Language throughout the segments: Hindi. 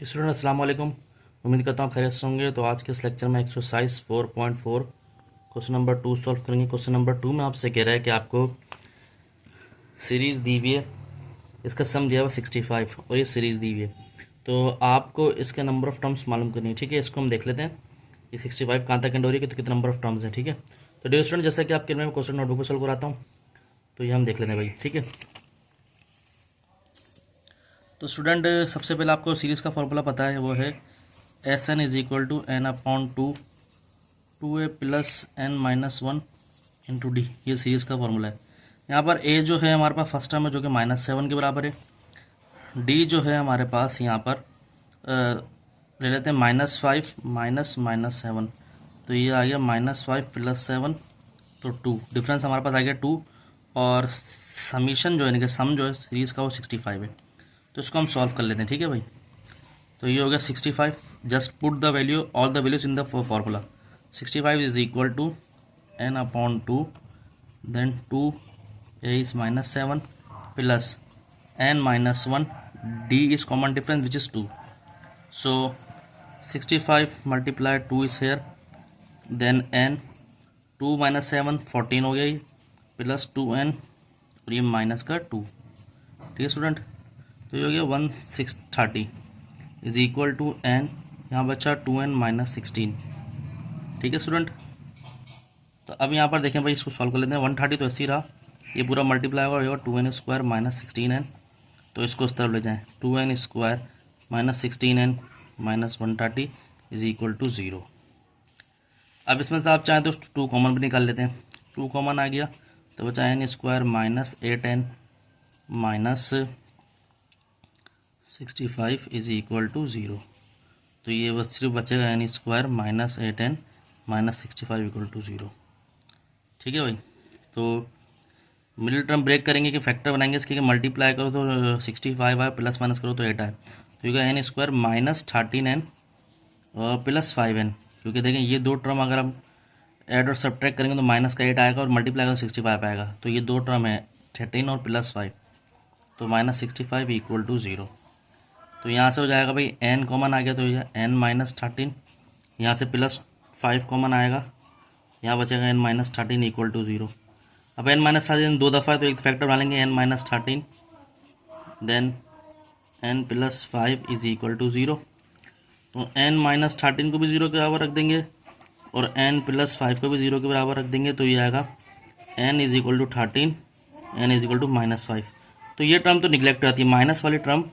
स्टूडेंट अस्सलाम वालेकुम। उम्मीद करता हूँ खैरियत से होंगे। तो आज के इस लेक्चर में एक्सरसाइज 4.4 क्वेश्चन नंबर 2 सॉल्व करेंगे। क्वेश्चन नंबर 2 में आपसे कह रहा है कि आपको सीरीज़ दी हुई है, इसका सम दिया हुआ 65 और ये सीरीज़ दी हुई है। तो आपको इसके नंबर ऑफ टर्म्स मालूम करनी है। ठीक है, इसको हम देख लेते हैं कि 65 कहाँ तक एंड हो रही है, तो कितने नंबर ऑफ टर्म्स हैं। ठीक है, तो डियर स्टूडेंट, जैसा कि आपके मैं क्वेश्चन नोटबुक को सॉल्व कराता हूँ, तो ये हम देख लेते हैं भाई। ठीक है, तो स्टूडेंट सबसे पहले आपको सीरीज़ का फॉर्मूला पता है, वो है S N is equal to N upon two A plus N minus one into D. ये सीरीज़ का फॉर्मूला है। यहाँ पर ए जो है हमारे पास फर्स्ट टर्म है जो कि -7 के बराबर है। डी जो है हमारे पास यहाँ पर ले लेते हैं -5 माइनस 7, तो ये आ गया -5 प्लस 7, तो 2। डिफरेंस हमारे पास आ गया 2। और समीशन जो है कि सम जो है सीरीज़ का वो 65 है। तो इसको हम सॉल्व कर लेते हैं। ठीक है भाई, तो ये हो गया 65। Just put the value all the values in the formula. 65 is equal to N upon 2, then 2 is -7 plus n minus 1, d is common difference which is 2. So 65 multiplied 2 is here, then n 2 minus 7 14 हो गया ये, प्लस 2n और ये माइनस का 2। ठीक है स्टूडेंट, तो ये हो गया 1630 इज इक्वल टू n, यहाँ बचा 2n माइनस 16। ठीक है स्टूडेंट, तो अब यहाँ पर देखें भाई, इसको सॉल्व कर लेते हैं। 130 तो ऐसे ही रहा, ये पूरा मल्टीप्लाई होगा 2n² माइनस 16n, तो इसको उस तरफ ले जाएं। 2n² minus 16n minus 130 is equal to 0। अब इसमें से आप चाहें तो 2 कॉमन भी निकाल लेते हैं। 2 कॉमन आ गया तो बचा n² minus 8n minus 65 is equal to 0। तो ये बस सिर्फ बचेगा n² minus 8n minus 65 equal to 0। ठीक है भाई, तो मिडिल टर्म ब्रेक करेंगे कि फैक्टर बनाएंगे इसके, मल्टीप्लाई करो तो 65 आए, प्लस माइनस करो तो 8 आए, तो ये n² minus 13n plus 5n। क्योंकि देखें ये दो टर्म अगर हम ऐड और सब्ट्रैक्ट करेंगे तो माइनस का 8 आएगा और मल्टीप्लाई करो 65 आएगा, तो ये दो टर्म है 13 और प्लस 5, तो माइनस 65 इक्वल टू 0। तो यहाँ से हो जाएगा भाई n कॉमन आ गया, तो ये n माइनस 13, यहाँ से प्लस 5 कॉमन आएगा, यहाँ बचेगा n माइनस 13 इक्वल टू 0। अब n माइनस 13 दो दफ़ा है तो एक फैक्टर डालेंगे n minus 13, then n plus 5 is equal to 0। तो n माइनस 13 को भी 0 के बराबर रख देंगे और n प्लस 5 को भी 0 के बराबर रख देंगे, तो ये आएगा n is equal to 13, n is equal to minus 5। तो ये टर्म तो निगलेक्ट आती है, माइनस वाली टर्म,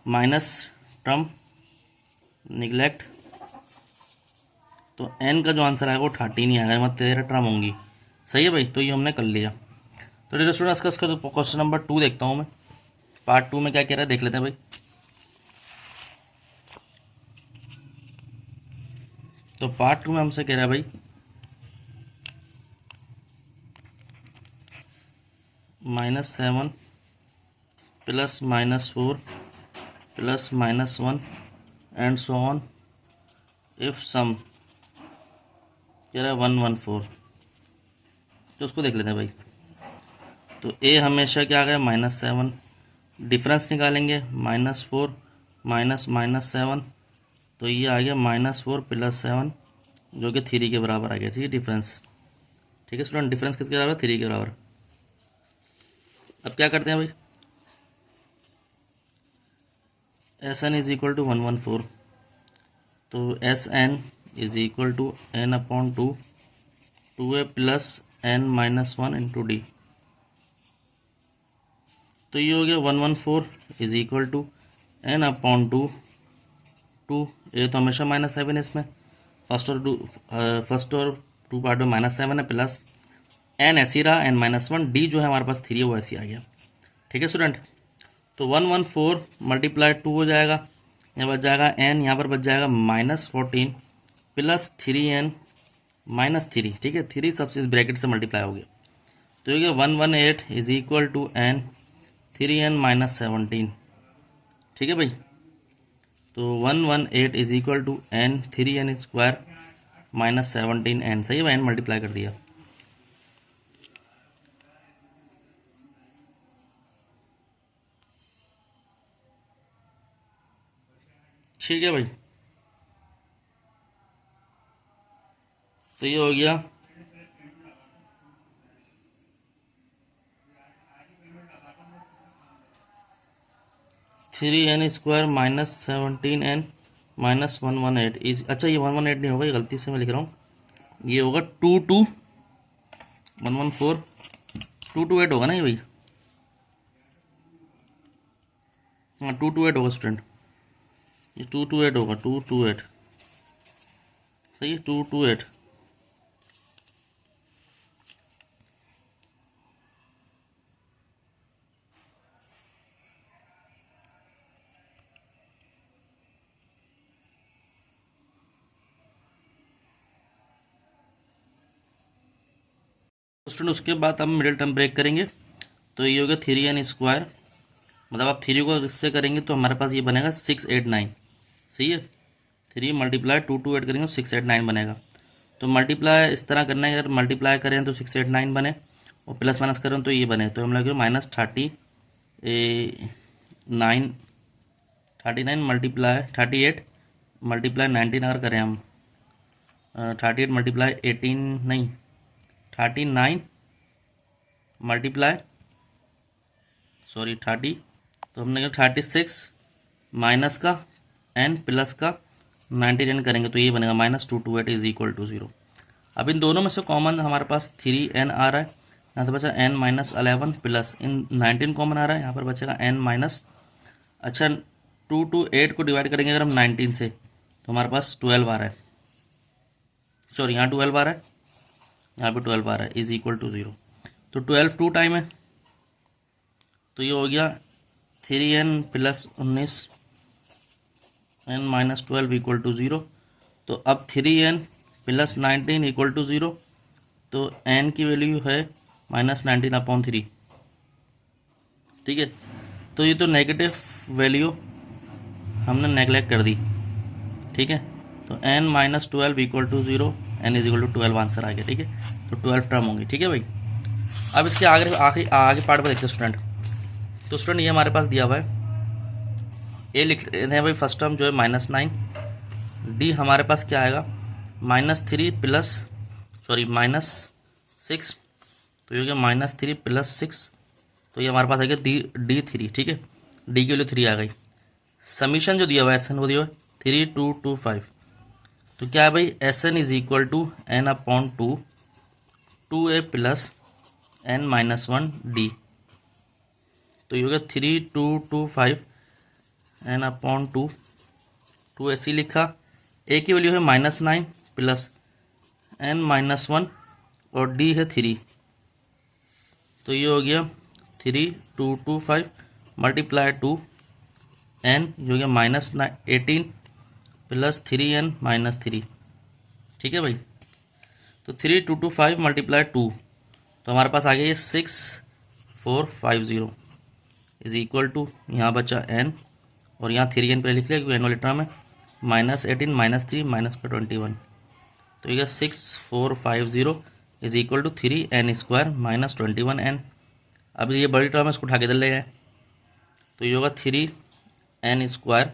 माइनस टर्म निगलेक्ट, तो n का जो आंसर आएगा वो 13 ही आएगा, मतलब 13 टर्म होंगी। सही है भाई, तो ये हमने कर लिया। तो डियर स्टूडेंट्स, इसका तो क्वेश्चन नंबर 2 देखता हूँ मैं, पार्ट 2 में क्या कह रहा है देख लेते हैं भाई। तो पार्ट 2 में हमसे कह रहा है भाई -7 plus -4 plus -1 and so on if sum कह रहा है 114। तो उसको देख लेते हैं भाई। तो ए हमेशा क्या आ गया -7, डिफरेंस निकालेंगे -4 माइनस -7, तो ये आ गया -4 प्लस 7 जो कि 3 के बराबर आ गया। ठीक है, डिफरेंस। ठीक है स्टूडेंट, डिफरेंस किसके बराबर? 3 के बराबर। अब क्या करते हैं भाई, S N is equal to 114, तो S N is equal to n upon 2 a plus n minus 1 into D. तो ये हो गया 114 is equal to n upon 2 A, तो हमेशा -7 है इसमें, फर्स्ट और 2 पार्ट में -7 है, प्लस n ऐसी रहा n माइनस 1, डी जो है हमारे पास 3 है वो ऐसी आ गया। ठीक है स्टूडेंट, तो 114 मल्टीप्लाई 2 हो जाएगा, यहाँ बच जाएगा n, यहाँ पर बच जाएगा -14 प्लस 3n माइनस 3। ठीक है, 3 सबसे इस ब्रैकेट से मल्टीप्लाई हो गया, तो ये 118 is equal to n 3n minus 17। ठीक है भाई, तो 118 is equal to n 3n² minus 17n। सही है, n मल्टीप्लाई कर दिया। ठीक है भाई, तो ये हो गया 3n² minus 17n minus 118 is, अच्छा ये 118 नहीं होगा, ये गलती से मैं लिख रहा हूँ, ये होगा 114 228 होगा ना ये भाई, हाँ 228 होगा स्टूडेंट, ये 228 होगा, 228 सही है, 228। स्टूडेंट उसके बाद हम मिडिल टर्म ब्रेक करेंगे, तो ये होगा 3n², मतलब आप 3 को इससे करेंगे तो हमारे पास ये बनेगा 689, सही है, 3 मल्टीप्लाई 228 करेंगे तो 689 बनेगा। तो मल्टीप्लाई इस तरह करना है, अगर मल्टीप्लाई करें तो 689 बने और प्लस माइनस करें तो ये बने, तो हम लोग -39 मल्टीप्लाई 38 मल्टीप्लाई 19 अगर करें हम 38 मल्टीप्लाई 18 नहीं 39 मल्टीप्लाई 30, तो हमने कहा 36 माइनस का n प्लस का 99 करेंगे तो ये बनेगा -228 इज इक्वल टू 0। अब इन दोनों में से कॉमन हमारे पास 3n आ रहा है, यहाँ तो बचा n-11 प्लस इन 19 कॉमन आ रहा है, यहाँ पर बचेगा n-, अच्छा 228 को डिवाइड करेंगे अगर हम 19 से तो हमारे पास 12 आ रहा है, सॉरी यहाँ 12 आ रहा है, यहाँ पे 12 आ रहा है, इज इक्वल टू 0। तो 12 2 टाइम है, तो ये हो गया 3n plus 19 n-12 equal to 0। तो अब 3n प्लस 19 इक्वल टू 0, तो n की वैल्यू है -19/3, ठीक है। तो ये तो नेगेटिव वैल्यू हमने नेगलेक्ट कर दी, ठीक है। तो n-12 equal to 0, n is equal to 12 answer आ गया, ठीक है। तो 12 टर्म होंगी, ठीक है भाई। अब इसके आगे पार्ट में देखते हैं स्टूडेंट। तो स्टूडेंट ये हमारे पास दिया हुआ है, ए लिख रहे हैं भाई फर्स्ट टर्म जो है -9, डी हमारे पास क्या आएगा -3 प्लस -6, तो ये हो गया -3 प्लस 6, तो ये हमारे पास आ गया D3, ठीक है, डी की वैल्यू 3 आ गई। समीशन जो दिया हुआ है एस एन वो दिया हुआ है 3225, तो क्या है भाई S N is equal to n/2 2a plus n-1 d, तो ये हो गया 3225 n/2 2 ऐसी लिखा, ए की वैल्यू है -9 प्लस n-1 और डी है 3, तो ये हो गया 3225 मल्टीप्लाई 2 n, ये हो गया -18 प्लस 3n-3, ठीक है भाई। तो 3225 मल्टीप्लाई 2, तो हमारे पास आ गया ये 6450 इज इक्वल टू, यहाँ बचा n और यहाँ 3n पे लिख लिया क्योंकि n वाले टर्म है, -18 -3 -21, तो ये 6450 is equal to 3n² minus 21n। अब ये बड़ी टर्म है, इसको उठा के इधर ले जाए, तो ये होगा 3n²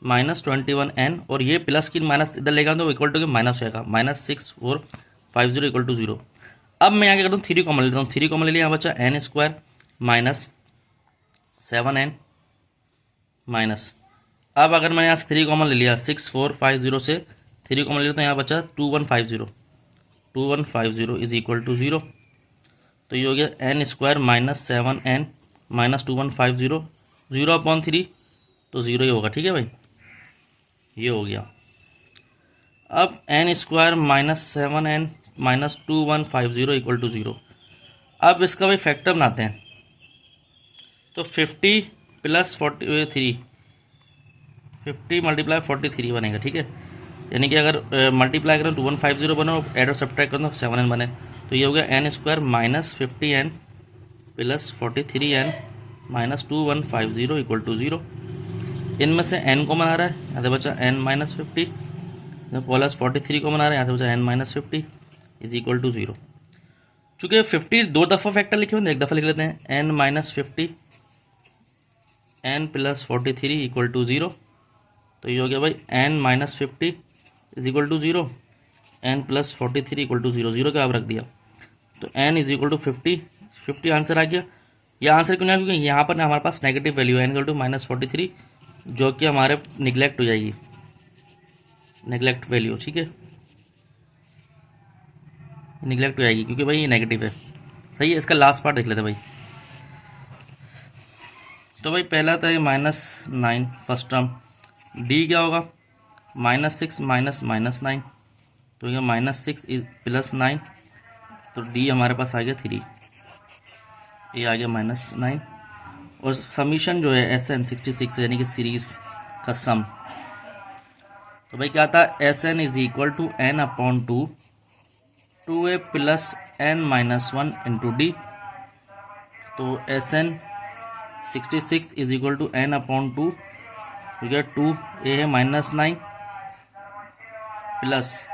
माइनस 21n, और ये प्लस की माइनस इधर लेगा तो इक्वल टू माइनस होगा, -6450 इक्वल टू 0। अब मैं यहाँ क्या करता हूँ 3 कॉमन लेता हूँ, 3 कॉमन ले लिया, यहाँ बचा n² माइनस 7n माइनस, अब अगर मैंने यहाँ से 3 कॉमन ले लिया 6450 से 3 कॉमन ले लिया तो यहाँ बचा 2150 इज इक्वल टू 0, तो ये हो गया n² माइनस 7n माइनस 2150 0/3, तो 0 ही होगा, ठीक है भाई, ये हो गया। अब n² minus 7n minus 2150 equal to 0। अब इसका भाई फैक्टर बनाते हैं, तो 50 प्लस 43 50 मल्टीप्लाई 43 बनेगा, ठीक है, यानी कि अगर मल्टीप्लाई करें 2150 बने और एड और सब्ट्रैक्ट करें तो 7n बने, तो ये हो गया n² minus 50n plus 43n minus 2150 equal to 0। इनमें से n कॉमन आ रहा है, यहाँ से बचा n-50 प्लस 43 कॉमन आ रहा है, यहाँ से बचा n-50 इज इक्वल टू 0। चूँकि 50 2 दफ़ा फैक्टर लिखे हुए, एक दफ़ा लिख लेते हैं, n-50 n plus 43 equal to 0, तो ये हो गया भाई n minus 50 is equal to 0, n plus 43 equal to 0, 0 का आप रख दिया तो n is equal to 50 answer आ गया। यह आंसर क्यों नहीं आया? क्योंकि यहाँ पर ना हमारे पास नेगेटिव वैल्यू है n इक्वल टू माइनस 43, जो कि हमारे निगलेक्ट हो जाएगी, नेगलेक्ट वैल्यू, ठीक है, निगलेक्ट हो जाएगी क्योंकि भाई ये नेगेटिव है। सही है, इसका लास्ट पार्ट देख लेते भाई। तो भाई पहला था ये -9 फर्स्ट टर्म, डी क्या होगा -6 माइनस -9, तो ये -6 इज प्लस 9, तो डी हमारे पास आ गया 3, ये आ गया -9। और समीशन जो है SN 66 यानी कि सीरीज का सम, तो भाई क्या था SN is equal to n upon 2a plus n minus 1 into D. तो SN 66 is equal to n upon 2, तो क्या 2a है -9 plus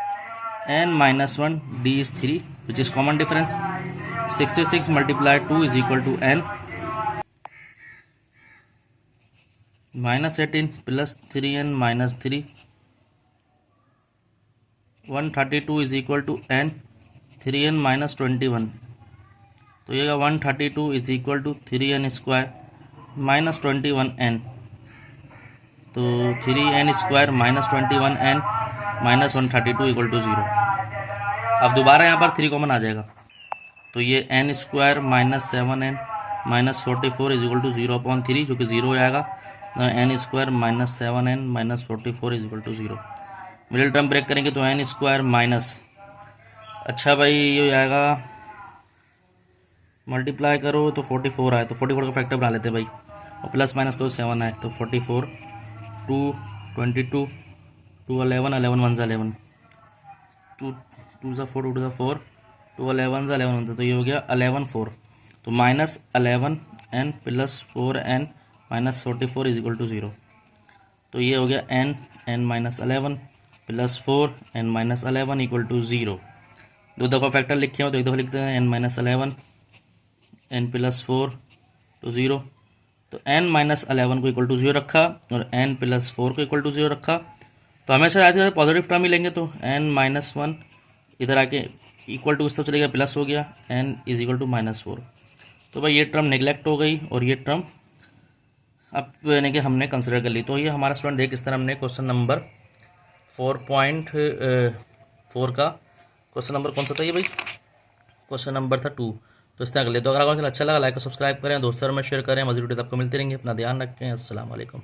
n minus 1 d is 3 which is common difference. 66 multiply 2 is equal to n -18 plus 3n minus 3, 132 is equal to n 3n minus 21, तो ये 132 is equal to 3n square minus 21n, तो 3n square minus 21n minus 132 equal to 0। अब दोबारा यहाँ पर 3 कॉमन आ जाएगा, तो ये n square minus 7n minus 44 is equal to 0 upon 3, जो कि 0 हो जाएगा। n square minus 7n minus 44 is equal to 0। Middle term break करेंगे तो n स्क्वायर माइनस, अच्छा भाई ये हो जाएगा, मल्टीप्लाई करो तो 44 आए, तो 44 का फैक्टर बना लेते हैं भाई, और प्लस माइनस करो 7 आए, तो 44 2 22 2 11 11 1 11 2 2 4 2 4 2 11 11 1, तो ये हो गया 11 4, तो minus 11 n plus 4n minus 44 is equal to 0, तो ये हो गया n minus 11 plus 4n minus 11 equal to 0। दो दफ़ा फैक्टर लिखे हो तो एक दफ़ा लिखते हैं n माइनस 11 n प्लस 4 तो 0, तो n माइनस 11 को इक्वल टू 0 रखा और n प्लस 4 को इक्वल टू 0 रखा, तो हमेशा आते पॉजिटिव टर्म ही लेंगे, तो n माइनस 1 इधर आके इक्वल टू इस तरफ चले गया, प्लस हो गया, n इज इक्वल टू -4। तो भाई ये टर्म नेगलेक्ट हो गई और ये टर्म अब यानी कि हमने कंसिडर कर ली। तो ये हमारा स्टूडेंट देख, इस तरह हमने क्वेश्चन नंबर 4.4 का क्वेश्चन नंबर कौन सा था ये भाई, क्वेश्चन नंबर था 2, तो इस तरह कर ले। तो अगर आपको अच्छा लगा लाइक और सब्सक्राइब करें, दोस्तों में शेयर करें, मज़ीद वीडियो आपको मिलती रहेंगी। अपना ध्यान रखें, अस्सलाम वालेकुम।